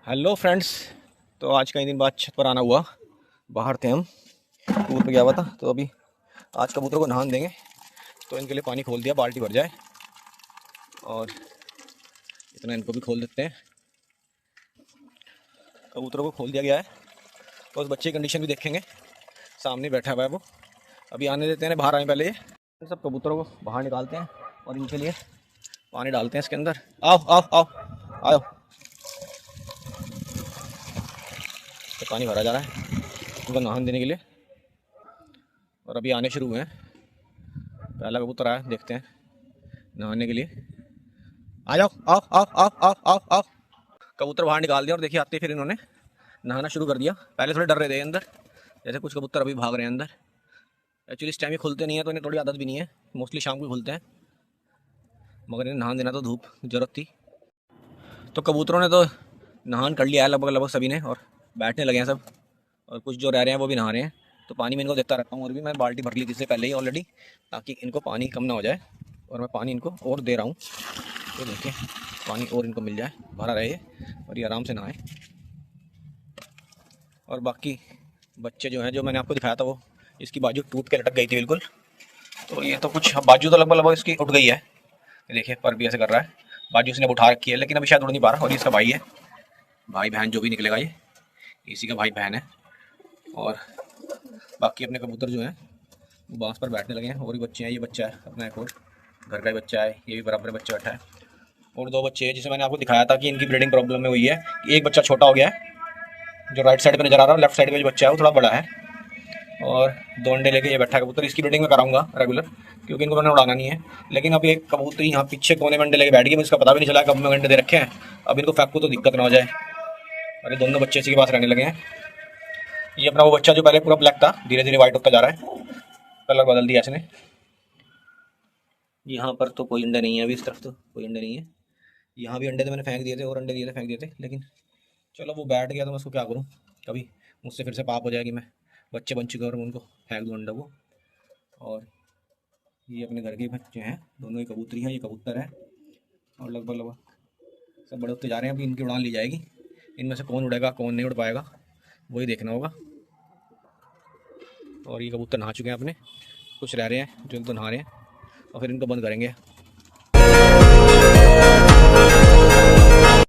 Hello friends. तो आज कई दिन बाद छत पर आना हुआ। बाहर थे हम, टूर पे गया हुआ था। तो अभी आज कबूतरों को नहान देंगे, तो इनके लिए पानी खोल दिया, बाल्टी भर जाए। और इतना इनको भी खोल देते हैं। कबूतरों को खोल दिया गया है। तो उस बच्चे की कंडीशन भी देखेंगे। सामने बैठा हुआ है वो, अभी आने देते हैं, बाहर आए पहले ये। तो सब कबूतरों को बाहर निकालते हैं और इनके लिए पानी डालते हैं इसके अंदर। आओ आओ आओ आओ। तो पानी भरा जा रहा है उनको नहान देने के लिए। और अभी आने शुरू हुए हैं। पहला कबूतर आया, देखते हैं नहाने के लिए। आ जाओ, आओ आओ आओ आओ आओ आओ। कबूतर बाहर निकाल दिया और देखिए आते ही फिर इन्होंने नहाना शुरू कर दिया। पहले थोड़े डर रहे थे अंदर, जैसे कुछ कबूतर अभी भाग रहे हैं अंदर। एक्चुअली इस टाइम ये खुलते नहीं है, तो इन्हें थोड़ी आदत भी नहीं है, मोस्टली शाम को खुलते हैं। मगर इन्हें नहान देना तो धूप जरूरत थी। तो कबूतरों ने तो नहान कर लिया है लगभग लगभग सभी ने, और बैठने लगे हैं सब। और कुछ जो रह रहे हैं वो भी नहा रहे हैं। तो पानी मैं इनको देता रहता हूँ, और भी मैं बाल्टी भर ली थी इससे पहले ही ऑलरेडी, ताकि इनको पानी कम ना हो जाए। और मैं पानी इनको और दे रहा हूँ। तो देखिए पानी और इनको मिल जाए, भरा रहे और ये आराम से नहाए। और बाकी बच्चे जो हैं, जो मैंने आपको दिखाया था, वो इसकी बाजू टूट के लटक गई थी बिल्कुल। तो ये तो कुछ बाजू तो लगभग लगभग इसकी उठ गई है। देखिए पर भी ऐसे कर रहा है, बाजू इसने उठा रखी है, लेकिन अभी शायद उड़ नहीं पा रहा। और ये इसका भाई है, भाई बहन जो भी निकलेगा ये इसी का भाई बहन है। और बाकी अपने कबूतर जो हैं वो बांस पर बैठने लगे हैं। और भी बच्चे हैं, ये बच्चा है अपना एक और घर का ही बच्चा है, ये भी बराबर बच्चा बैठा है। और दो बच्चे हैं जिसे मैंने आपको दिखाया था कि इनकी ब्रीडिंग प्रॉब्लम में हुई है। एक बच्चा छोटा हो गया है, जो राइट साइड पे नजर आ रहा है। लेफ्ट साइड पे जो बच्चा है वो थोड़ा बड़ा है। और दो अंडे लेके ये बैठा है कबूतर। इसकी ब्रीडिंग में कराऊंगा रेगुलर, क्योंकि इनको मैंने उड़ाना नहीं है। लेकिन अब एक कबूतरी यहाँ पीछे कोने में अंडे लेके बैठ गई, मुझे इसका पता भी नहीं चला कब मैं अंडे दे रखे हैं। अब इनको फेंकूँ तो दिक्कत ना हो जाए। अरे दोनों बच्चे इसी के पास रहने लगे हैं। ये अपना वो बच्चा जो पहले पूरा ब्लैक था, धीरे धीरे व्हाइट होता जा रहा है, कलर बदल दिया इसने। यहाँ पर तो कोई अंडे नहीं है, अभी इस तरफ तो कोई अंडे नहीं है। यहाँ भी अंडे तो मैंने फेंक दिए थे, और अंडे दिए थे, फेंक दिए थे। लेकिन चलो वो बैठ गया तो मैं उसको क्या करूँ। कभी मुझसे फिर से पाप हो जाएगी, मैं बच्चे बन चुके और मैं उनको फेंक दूँ अंडे को। और ये अपने घर के बच्चे हैं, दोनों ही कबूतरी हैं, ये कबूतर है। और लगभग लगभग सब बड़े होते जा रहे हैं। अभी इनकी उड़ान ली जाएगी। इनमें से कौन उड़ेगा कौन नहीं उड़ पाएगा वही देखना होगा। और ये कबूतर नहा चुके हैं अपने, कुछ रह रहे हैं जो इनको नहा रहे हैं, और फिर इनको बंद करेंगे।